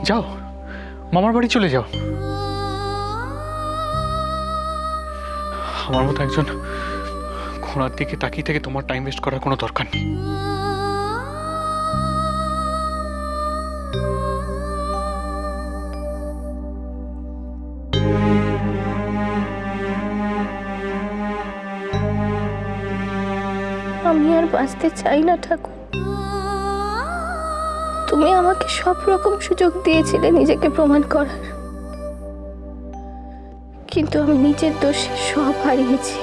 যাও, মামার বাড়ি চলে যাও। আমার মতো একজন ঘোড়ার দিকে তাকিয়ে থেকে তোমার টাইম ওয়েস্ট করার কোনো দরকার নেই। আমি আর বাঁচতে চাই না ঠাকুর। তুমি আমাকে সব রকম সুযোগ দিয়েছিলে নিজেকে প্রমাণ করার, কিন্তু আমি নিজের দোষে সব হারিয়েছি।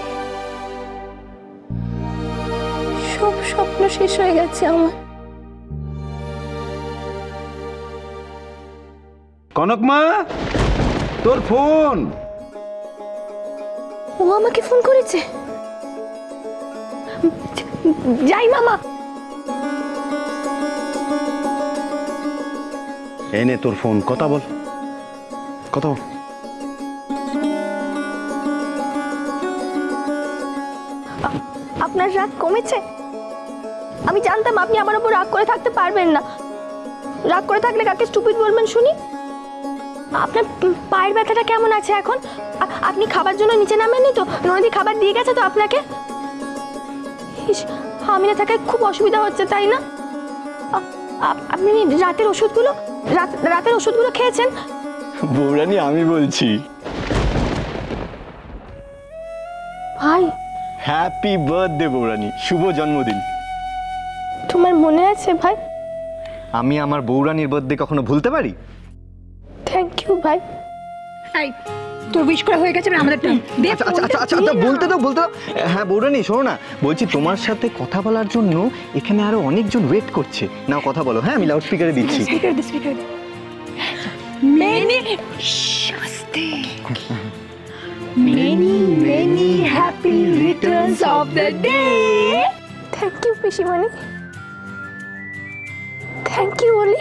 সব স্বপ্ন শেষ হয়ে গেছে আমার। কনক মা, তোর ফোন। ও আমাকে ফোন করেছে। যাই মামা। এনে তোর ফোন, কথা বল, কথা বল। আপনার রাগ কমেছে? আমি জানতাম আপনি আমার উপর রাগ করে থাকতে পারবেন না। রাগ করে থাকলে কাকে স্টুপিড বলবেন শুনি? আপনার পায়ের ব্যথাটা কেমন আছে এখন? আপনি খাবার জন্য নিচে নামেননি তো? নদী খাবার দিয়ে গেছে তো আপনাকে? আমি না থাকায় খুব অসুবিধা হচ্ছে, তাই না? আপনি রাতের ওষুধগুলো খেয়েছেন? বৌরানী আমি বলছি। ভাই, হ্যাপি বার্থডে বৌরানী, শুভ জন্মদিন। তোমার মনে আছে ভাই? আমি আমার বৌরানীর বার্থডে কখনো ভুলতে পারি? থ্যাংক ইউ ভাই। তোর উইশ করা হয়ে গেছে, আমাদের টাইম। আচ্ছা বলতে দাও। হ্যাঁ বৌরানী, শোনো না, বলছি তোমার সাথে কথা বলার জন্য এখানে আরো অনেকজন ওয়েট করছে। নাও কথা বলো। হ্যাঁ, আমি লাউড স্পিকারে দিচ্ছি। Many happy returns of the day. Thank you পিসিমণি। Thank you Oli.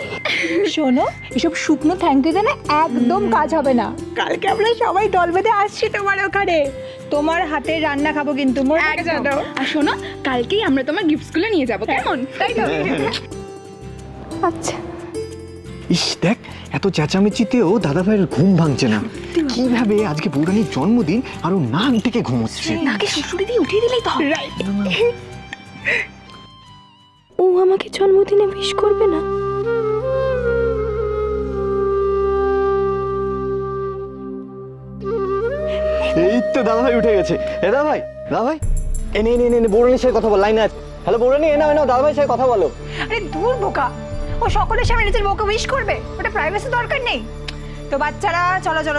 শোনো, এসব শুকনো থ্যাংক ইউ না একদম কাজ হবে না। কালকে আমরা সবাই দল বেঁধে আসছি তোমার ওখানে। তোমার হাতের রান্না খাবো কিন্তু। আর শোনো, কালকেই আমরা তোমার গিফটসগুলো নিয়ে যাবো, কেমন? তাই তো? আচ্ছা। ইস দেখ, এত চেঁচামেচিতেও দাদা ভাইয়ের ঘুম ভাঙছে না। কিভাবে আজকে বৌরানীর জন্মদিন আর ও নাক থেকে ঘুমোচ্ছে। নাকে শ্বশুরি দিয়ে উঠিয়ে দিলেই তো। ও আমাকে জন্মদিনে উইশ করবে না? এই তো দাদা ভাই উঠে গেছে। দাদা ভাই এনে বৌরানীর সাথে কথা বল। লাইনে আছে। হ্যালো বৌরানী, এনাও দাদা ভাইয়ের সাথে কথা বলো। আরে দূর বোকা, ও সকলের সামনে নিজের বউকে উইশ করবে? ওটা প্রাইভেসি দরকার নেই তো। বাচ্চারা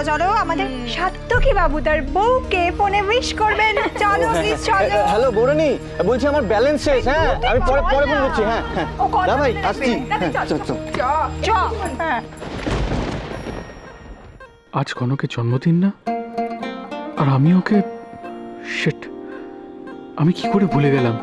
চলো, আমাদের সাত্তকী বাবু তার বউকে ফোনে উইশ করবেন। চলো প্লিজ চলো। হ্যালো বৌরানী, বলছি আমার ব্যালেন্স শেষ। হ্যাঁ, আমি পরে ফোন করছি। হ্যাঁ দাদা ভাই আসছি। চল। আজ কনকের জন্মদিন না, আর আমি ওকে শিট, আমি কি করে ভুলে গেলাম?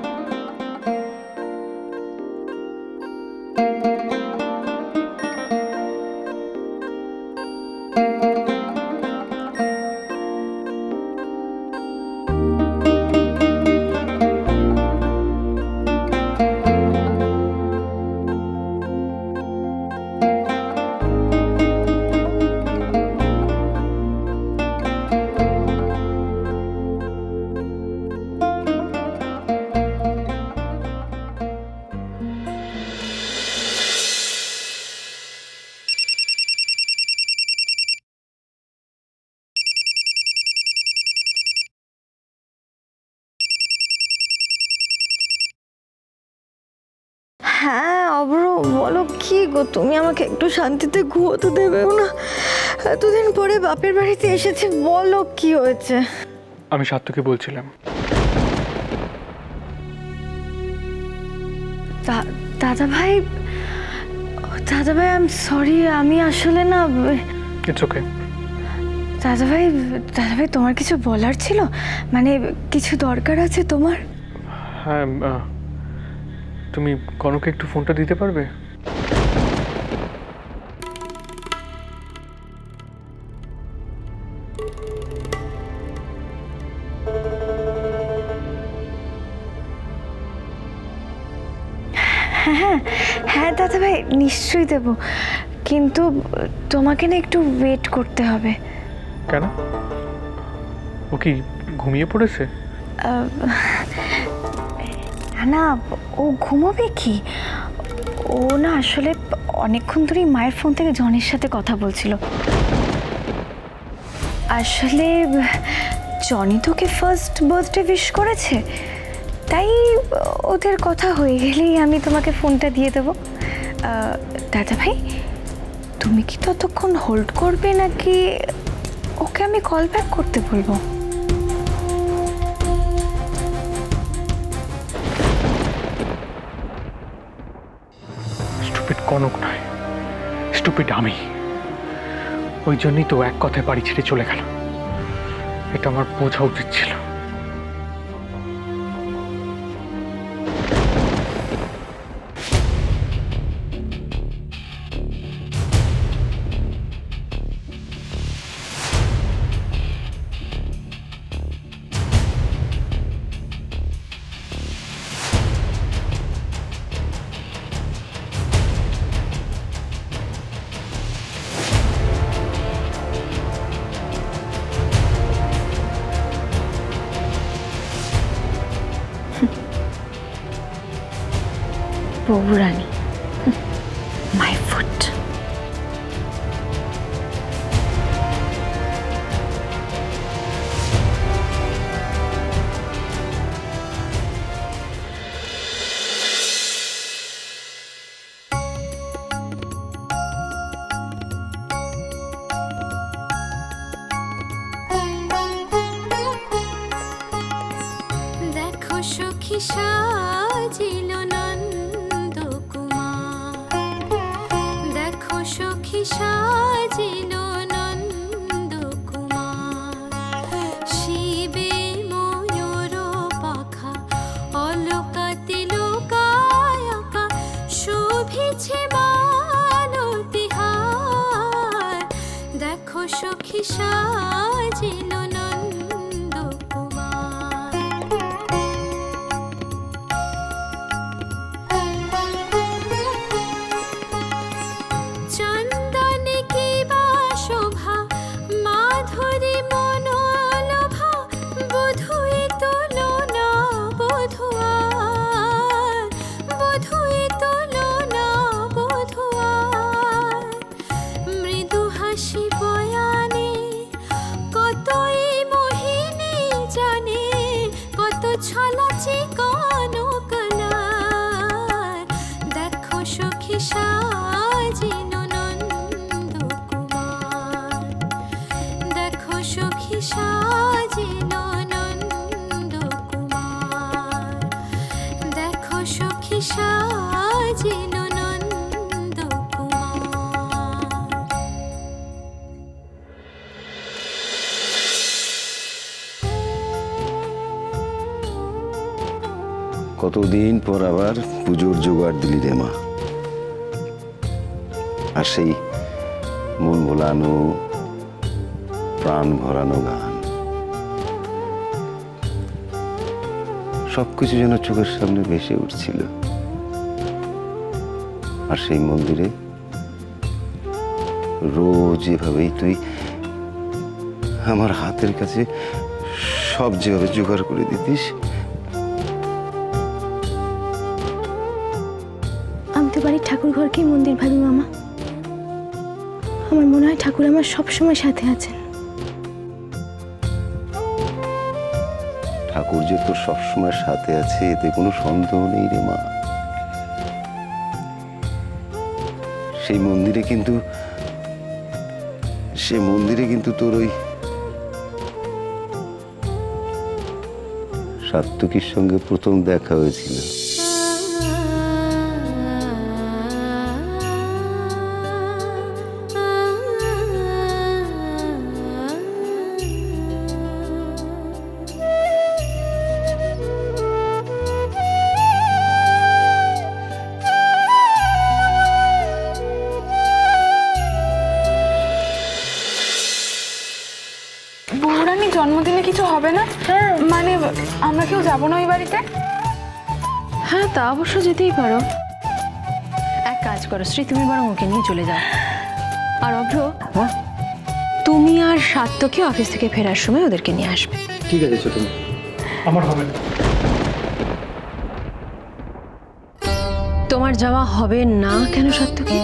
হ্যাঁ অব্র, বলো কি গো? তুমি আমাকে একটু শান্তিতে ঘুমোতে দেবেও না? এতদিন পরে বাপের বাড়িতে এসেছি, বলো কি হয়েছে? আমি সাত্তুকে বলছিলাম। দাদা ভাই আই এম সরি। আমি আসলে না। It's okay. দাদা ভাই তোমার কিছু বলার ছিল? মানে কিছু দরকার আছে তোমার? হ্যাঁ, তুমি কনককে একটু ফোনটা দিতে পারবে? হ্যাঁ দাদা ভাই, নিশ্চয়ই দেবো, কিন্তু তোমাকে না একটু ওয়েট করতে হবে। কেন? ও কি ঘুমিয়ে পড়েছে? না, ও ঘুমোবে কি? ও না আসলে অনেকক্ষণ ধরেই মায়ের ফোন থেকে জনের সাথে কথা বলছিল। আসলে জনি তোকে ফার্স্ট বার্থডে উইশ করেছে, তাই ওদের কথা হয়ে গেলেই আমি তোমাকে ফোনটা দিয়ে দেবো। দাদা ভাই, তুমি কি ততক্ষণ হোল্ড করবে নাকি ওকে আমি কল ব্যাক করতে বলবো? স্টুপিড কনক নয়, স্টুপিড আমি। ওই জন্যই তো এক কথায় বাড়ি ছেড়ে চলে গেল। এটা আমার বোঝা উচিত ছিল। বউরানী, মাই ফুট। দেখো সখী সাজিল সখী সাজিল নন্দকুমার, শিবে ময়ূর পাখা অলকাতে লোকায়কা, শোভিছে মালতিহার। দেখো সখী সাজিল কতদিন পর আবার পুজোর জোগাড় দিলি রে মা। আর সেই মন ভোলানো প্রাণ ভরানো গান, সবকিছু যেন চোখের সামনে ভেসে উঠছিল। আর সেই মন্দিরে রোজ এভাবেই তুই আমার হাতের কাছে সব যেভাবে জোগাড় করে দিতিস। আমি তো বাড়ির ঠাকুর ঘরকেই মন্দির ভাবি মামা। আমার মনে হয় ঠাকুর আমার সবসময় সাথে আছেন। ঠাকুর যে তোর সবসময় সাথে আছে এতে কোনো সন্দেহ নেই রে মা। সেই মন্দিরে কিন্তু তোর ওই সাত্তকীর সঙ্গে প্রথম দেখা হয়েছিল। বউরানীর জন্মদিনে কিছু হবে না? মানে আমরা কেউ যাবো না ওই বাড়িতে? হ্যাঁ, তা অবশ্য যেতেই পারো। এক কাজ করো শ্রী, তুমি বরং ওকে নিয়ে চলে যাও। আর অভ্র, তুমি আর সাত্তকে অফিস থেকে ফেরার সময় ওদেরকে নিয়ে আসবে। ঠিক আছে ছোট, আমার হবে না। তোমার যাওয়া হবে না কেন সাত্তকে?